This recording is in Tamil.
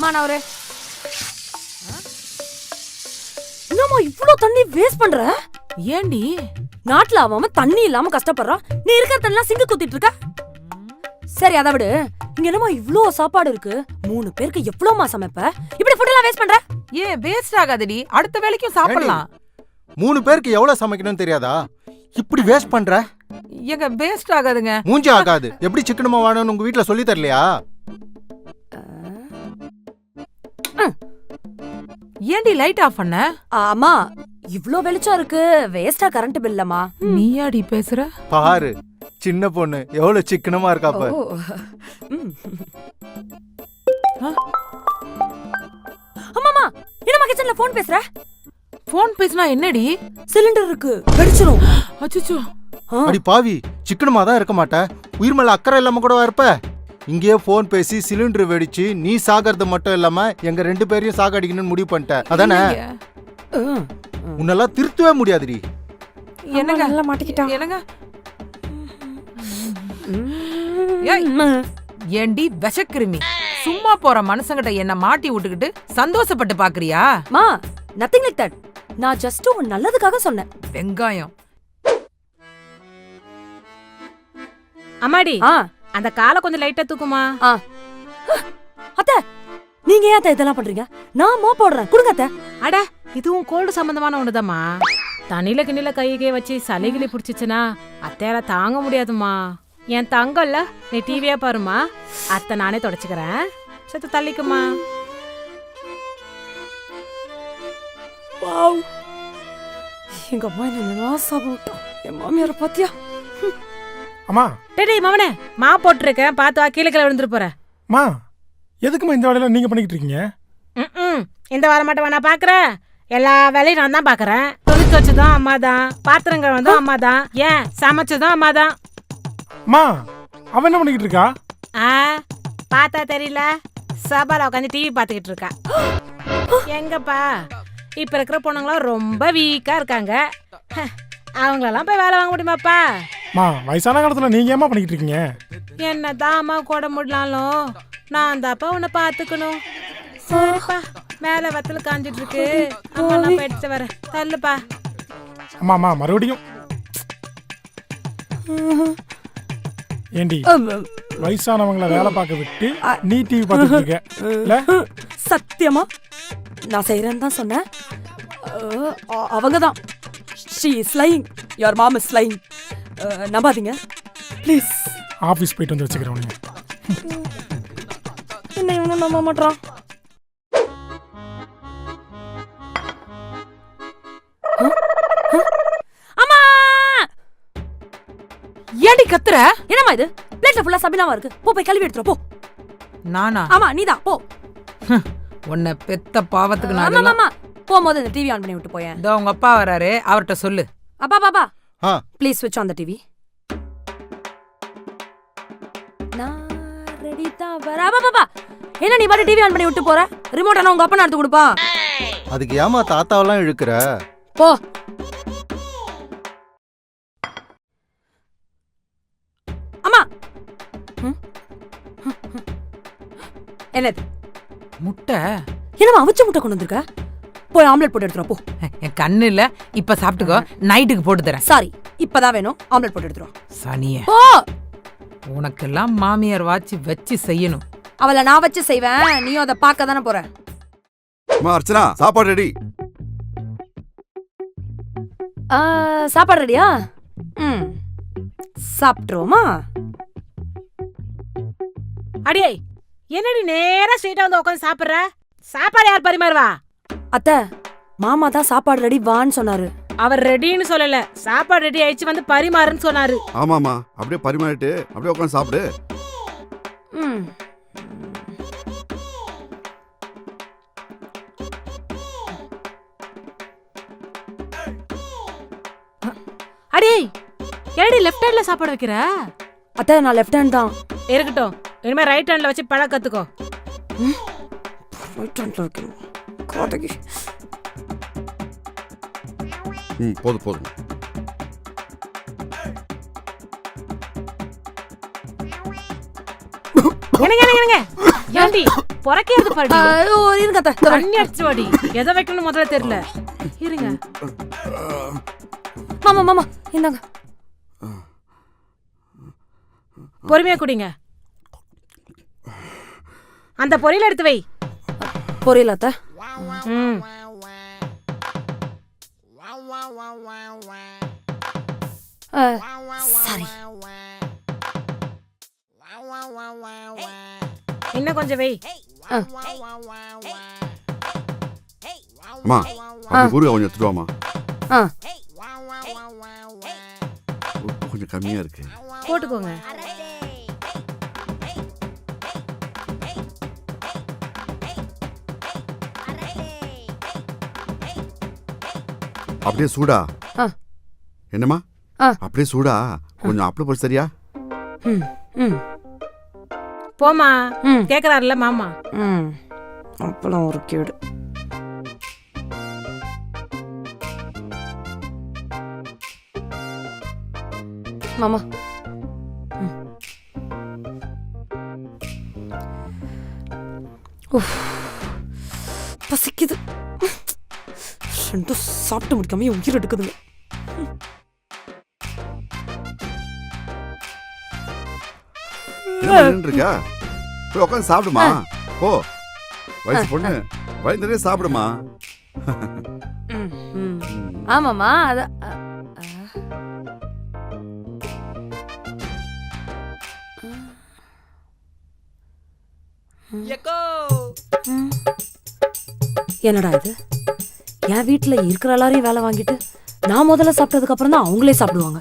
மாணவரே, என்னம்மா இவ்ளோ தண்ணி வேஸ்ட் பண்ற? ஏண்டி நாட்டுல அவன் தண்ணி இல்லாம கஷ்டப்படுறான், நீ இருக்கிற தண்ணி சிங்கு குத்திட்டு இருக்க. சரி அதை விடு, இங்க என்னமா இவ்ளோ சாப்பாடு இருக்கு, 3 பேருக்கு எவ்வளவுமா சமைப்ப? இப்படி ஃபுட் எல்லாம் வேஸ்ட் பண்ற? ஏன் வேஸ்ட் ஆகாதடி, அடுத்த வேளைக்கும் சாப்பிடலாம். 3 பேருக்கு எவ்வளவு சமைக்கணும்னு தெரியாதா? இப்படி வேஸ்ட் பண்ற? எங்க வேஸ்ட் ஆகாதுங்க. மூஞ்சி ஆகாது. எப்படி சிக்கனமா வாடணும்னு உங்க வீட்ல சொல்லி தரலையா? ஏண்டி லைட் ஆஃப் பண்ண? ஆமா, இவ்ளோ வெளிச்சம் இருக்கு, வேஸ்டா கரண்ட் பில்லமா? நீயாடி பேசுற? பாரு சின்ன பொண்ணு எவ்வளவு சிக்கனமா இருக்கா பாரு. அம்மாமா, என்னம்மா கிச்சன்ல போன் பேசுற? போன் பேசினா என்னடி? சிலிண்டர் இருக்கு, வெடிச்சிரும். அச்சச்சோ. அடி பாவி, சிக்கனமா தான் இருக்க மாட்ட, உயிர் மேல அக்கறை இல்லாம கூட இருப்ப. இங்கேயே போன் பேசி சிலிண்டர் வெடிச்சு நீ சாகிறது மட்டும் இல்லாம எங்க 2 பேரையும் சாகடிக்கணும்னு முடிவு பண்ணிட்ட அதானே? உன்னெல்லாம் திருத்தவே முடியாதுடி. என்னங்க நல்லா மாட்டிக்கிட்டான். என்னங்க ஏண்டி விஷக்கிருமி, சும்மா போற மனுஷங்கிட்ட என்ன மாட்டி விட்டுக்கிட்டு சந்தோஷப்பட்டு பாக்குறியா? மா, நத்திங் லைக் தட். நான் ஜஸ்ட் உன் நல்லதுக்காக சொன்னேன். வெங்காயம். அம்மாடி, அந்த காலை கொஞ்சம் லைட்டா தூக்குமா. அத்தை, நீங்க ஏன் அத்தை இதெல்லாம் பண்றீங்க? நான் மோ போடுறேன், கொடுங்க அத்தை. அட, இதுவும் கோல்டு சம்பந்தமான ஒண்ணுதாம்மா. தண்ணில கிண்ணில கையை வச்சு சளிகிளி பிடிச்சிச்சுன்னா அத்தையால தாங்க முடியாதுமா. என் தங்கல்ல, நீ டிவியா பாருமா, அத்தை நானே தொடச்சுக்கிறேன். சத்து தள்ளிக்குமா. வாவ், எங்க அம்மா என்ன சாப்பிட்டோம். என் மாமியார பாத்தியா? அம்மா, டேய் மவனே, மா போட்டுருக்கேன், பார்த்து வா, கீழே கீழே விழுந்துட்டு போறேன். மா எதுக்குமா இந்த வேலையில நீங்க பண்ணிக்கிட்டு இருக்கீங்க? இந்த வாரம் மட்டும் நான் பாக்குறேன், எல்லா வேலையும் நான் தான் பாக்குறேன். துணி துவச்சதும் அம்மா தான், பாத்திரங்கள் வந்து அம்மா தான், ஏன் சமைச்சதும் அம்மா தான். அம்மா, அவ என்ன பண்ணிக்கிட்டு இருக்கா? பார்த்தா தெரியல, சபால உட்காந்து டிவி பார்த்துக்கிட்டு இருக்கா. எங்கப்பா, இப்ப இருக்கிற பொண்ணுங்களாம் ரொம்ப வீக்கா இருக்காங்க. அவங்களெல்லாம் போய் வேலை வாங்க முடியுமாப்பா? மா, வயசான காலத்துல நீங்க ஏமா பண்ணிக்கிட்டு இருக்கீங்க? என்னதான் அம்மா கூட முடியலாலும் நான் தாப்பா உன்னை பாத்துக்கணும். சரிப்பா, மேல வத்தல காஞ்சிட்டு இருக்கு, அம்மா நான் போய் எடுத்து வரேன், தள்ளுப்பா. அம்மா அம்மா மறுபடியும் ஏண்டி வயசானவங்கள வேலை பார்க்க விட்டு நீ டிவி பார்த்துட்டு இருக்க? சத்தியமா நான் செய்யறேன்னு தான் சொன்னேன். அவங்கதான் she is lying, your mom is lying. நம்பாதீங்க ப்ளீஸ். ஆபீஸ் போயிட்டு வந்து வச்சுக்கிறேன் உன்னை. என்ன இவங்க நம்ப மாட்டான்? அம்மா, ஏண்டி கத்துற? என்னம்மா இது? பிளேட்ல ஃபுல்லா சபிலாவா இருக்கு, போ போய் கழுவி எடுத்துற போ. நானா? ஆமா நீதான் போ. உன்னை பெத்த பாவத்துக்கு நான் ஆமா ஆமா, போகும்போது இந்த டிவி ஆன் பண்ணி விட்டு போயேன். இதோ உங்க அப்பா வராரு, அவர்கிட்ட சொல்லு. அப்பா பாப்பா, ப்ளீஸ் ஸ்விட்ச் ஆன் தி டிவி. நான் ரெடி தான் வரா. பாப்பா, என்ன நீ பாட்டு டிவி ஆன் பண்ணி விட்டு போற? ரிமோட் எல்லாம் உங்க அப்பா எடுத்து கொடுப்பா. அதுக்கு ஏமா தாத்தாவெல்லாம் இழுக்கிற? போ. அம்மா, என்னது முட்டை? என்னமா அவிச்ச முட்டை கொண்டு வந்திருக்க? போய் ஆம்லெட் போட்டு எடுத்துரு போ. என் கண்ணு இல்ல, இப்ப சாப்பிட்டுக்கோ, நைட்டுக்கு போட்டு தரேன். சாரி, இப்பதான் வேணும், ஆம்லெட் போட்டு எடுத்துரு. சனிய, போ. உனக்கெல்லாம் மாமியார் வாட்சி வச்சு செய்யணும். அவளை நான் வச்சு செய்வேன், நீயும் அதை பார்க்க தானே போற. அர்ச்சனா, சாப்பாடு ரெடி. சாப்பாடு ரெடியா? சாப்பிட்டுருவோமா? அடியே, என்னடி நேரா ஸ்ட்ரெயிட்டா வந்து உட்காந்து சாப்பிடுற? சாப்பாடு யார் பரிமாறுவா? அத்தை, மாமா தான் சாப்பாடு ரெடி வான்னு சொன்னாரு. அவர் ரெடின்னு சொல்லல, சாப்பாடு ரெடி ஆயிடுச்சு வந்து பரிமாறுன்னு சொன்னாரு. ஆமாமா, அப்படியே பரிமாறிட்டு அப்படியே உட்காந்து சாப்பிடு. அடே, என்னடி லெஃப்ட் ஹேண்ட்ல சாப்பாடு வைக்கிற? அத்தை, நான் லெஃப்ட் ஹேண்ட் தான். இருக்கட்டும், இனிமே ரைட் ஹேண்ட்ல வச்சு பழ கத்துக்கோ. ரைட் ஹேண்ட்ல வைக்கணும். காதகி. போதும் போதும். என்னங்க ஏண்டி பொறக்கிறது பாருடி இருங்க அத்தை, இதோ வரேன். தண்ணி அடிச்சு வாடி எதை வைக்கணும் முதல்ல தெரியல இருங்க மாமா மாமா இந்தாங்க. பொறுமையா குடிங்க அந்த பொரியல எடுத்து வை புரியல அத்தை. ம் சரி. இன்னும் கொஞ்சம் வை அம்மா அப்படி ஊறுகாய் கொஞ்சம் எடுத்துட்டு வாமா. ஆ உப்பு கொஞ்சம் கம்மியா இருக்கு. போட்டுக்கோங்க அப்படியே சூடா? ஆ. என்னம்மா? ஆ. அப்படியே சூடா கொஞ்சம் அப்பளம் போட்டு சரியா? ம் ம் போமா ம் கேக்குறாருல்ல மாமா ம் அப்பளம் ஒரு கேடு. மாமா ம். உஃப், பசிக்குது. ரெண்டும் சாப்பிட்டு முடிக்காம என் உயிர் எடுக்குதுங்க. என்ன பண்ணிட்டு இருக்க? போய் உட்காந்து சாப்பிடுமா. போ வயசு பொண்ணு வயிறு நிறைய சாப்பிடுமா. ம், ம். ஆமாமா அத என்னடா இது, என் வீட்டுல இருக்கிற எல்லாரையும் வேலை வாங்கிட்டு நான் முதல்ல சாப்பிட்டதுக்கு அப்புறம் தான் அவங்களே சாப்பிடுவாங்க.